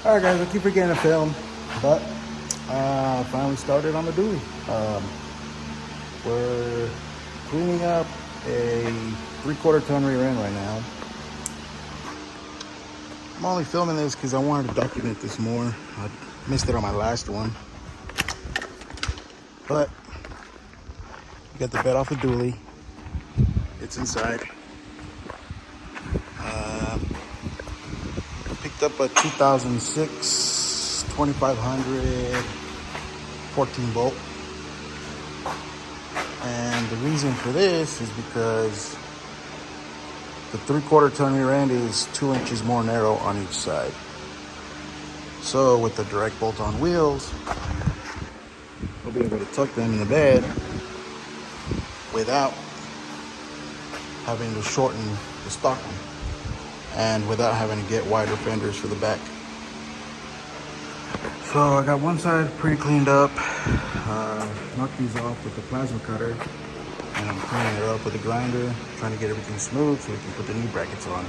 All right, guys, I keep forgetting to film, but finally started on the dually. We're cleaning up a 3/4 ton rear end right now. I'm only filming this because I wanted to document this more. I missed it on my last one, but we got the bed off the dually. It's inside. Picked up a 2006 2500 14 bolt. And the reason for this is because the 3/4 ton rear end is 2 inches more narrow on each side. So with the direct bolt on wheels, we'll be able to tuck them in the bed without having to shorten the stock one, and without having to get wider fenders for the back. So I got one side pretty cleaned up. Knocked these off with the plasma cutter, and I'm cleaning it up with a grinder, trying to get everything smooth so we can put the knee brackets on.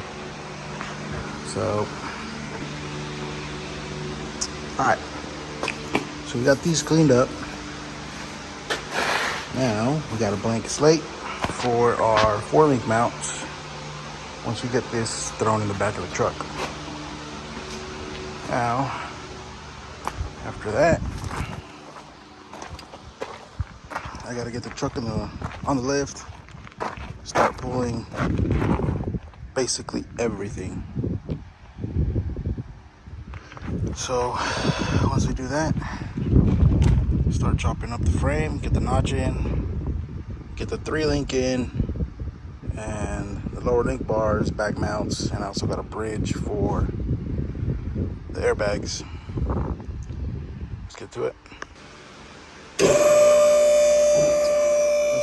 So, alright. So we got these cleaned up. Now we got a blank slate for our 4-link mounts once we get this thrown in the back of the truck. Now, after that, I gotta get the truck on the lift, start pulling basically everything. So once we do that, start chopping up the frame, get the notch in, get the 3-link in, and the lower link bars, back mounts, and I also got a bridge for the airbags. Let's get to it.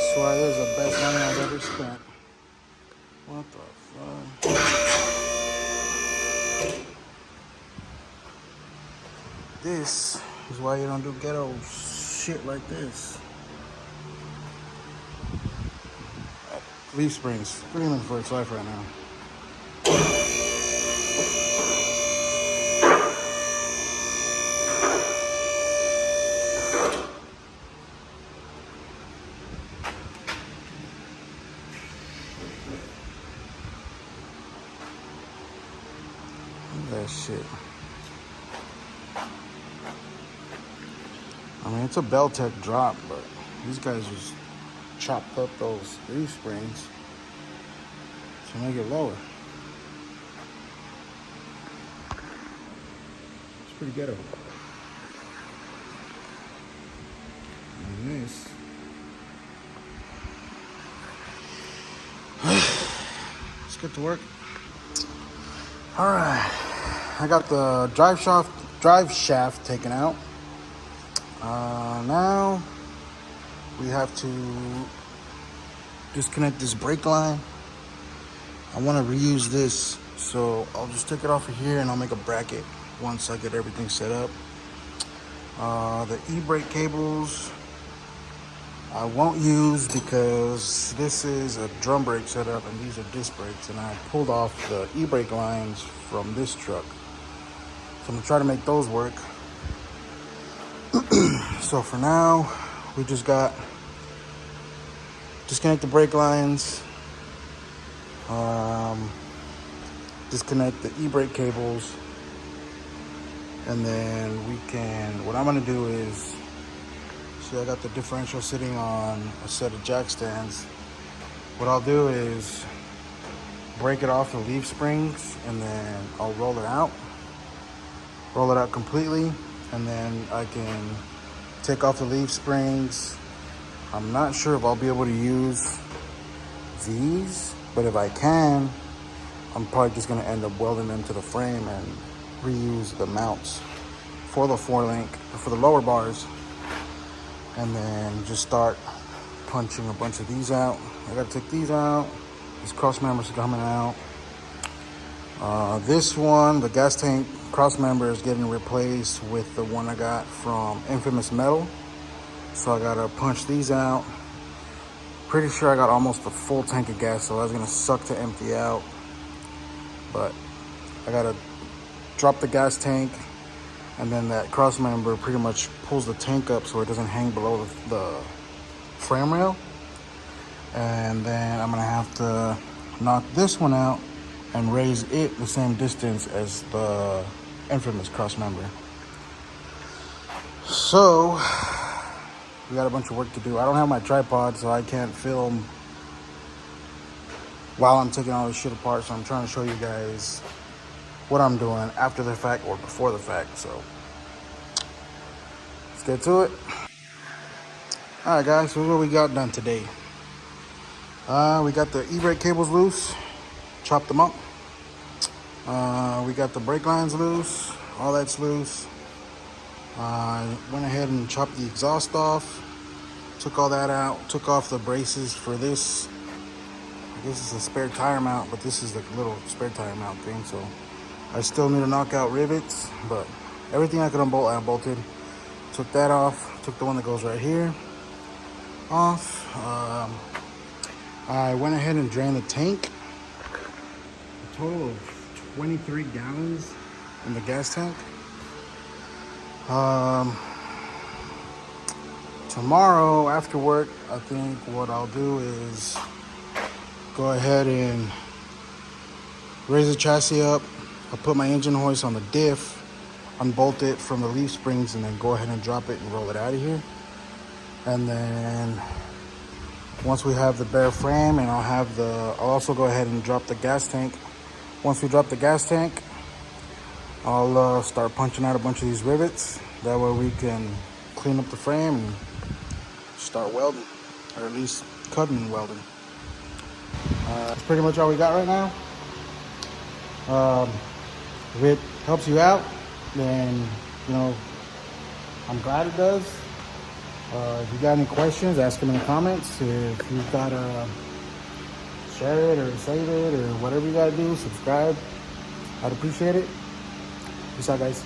I swear this is the best money I've ever spent. What the fuck? This is why you don't do ghetto shit like this. Leaf spring's screaming for its life right now. That shit. I mean, it's a Bell-Tech drop, but these guys just chopped up those leaf springs to make it lower. It's pretty ghetto. And this. Let's get to work. All right. I got the drive shaft taken out. Now we have to disconnect this brake line. I want to reuse this, so I'll just take it off of here and I'll make a bracket once I get everything set up. The e-brake cables I won't use because this is a drum brake setup and these are disc brakes, and I pulled off the e-brake lines from this truck. So I'm gonna try to make those work. So for now, we just got disconnect the brake lines, disconnect the e-brake cables, and then we can, what I'm gonna do is, see, I got the differential sitting on a set of jack stands. What I'll do is break it off the leaf springs, and then I'll roll it out completely, and then I can take off the leaf springs. I'm not sure if I'll be able to use these, but if I can, I'm probably just gonna end up welding them to the frame and reuse the mounts for the 4-link, for the lower bars, and then just start punching a bunch of these out. I gotta take these out. These cross members are coming out. This one, the gas tank cross member, is getting replaced with the one I got from Nfamus Metal. So I gotta punch these out. Pretty sure I got almost a full tank of gas, so that's gonna suck to empty out. But I gotta drop the gas tank, And then that cross member pretty much pulls the tank up so it doesn't hang below the frame rail. And then I'm gonna have to knock this one out and raise it the same distance as the Nfamus cross member. So we got a bunch of work to do. I don't have my tripod, so I can't film while I'm taking all this shit apart. So I'm trying to show you guys what I'm doing after the fact or before the fact. So let's get to it. All right, guys, so what we got done today. We got the e-brake cables loose, chopped them up. We got the brake lines loose, all that's loose. Went ahead and chopped the exhaust off, took all that out, took off the braces for this. This is a spare tire mount, but this is the little spare tire mount thing, so I still need to knock out rivets, but everything I could unbolt, I unbolted. Took that off, took the one that goes right here off. I went ahead and drained the tank. A total of 23 gallons in the gas tank. Tomorrow after work, I think what I'll do is go ahead and raise the chassis up. I'll put my engine hoist on the diff, unbolt it from the leaf springs, and then go ahead and drop it and roll it out of here. And then once we have the bare frame, and I'll also go ahead and drop the gas tank. Once we drop the gas tank, I'll start punching out a bunch of these rivets. That way we can clean up the frame and start welding, or at least cutting and welding. That's pretty much all we got right now. If it helps you out, then, you know, I'm glad it does. If you got any questions, ask them in the comments. If you've got to share it or save it or whatever you got to do, subscribe. I'd appreciate it. Peace out, guys.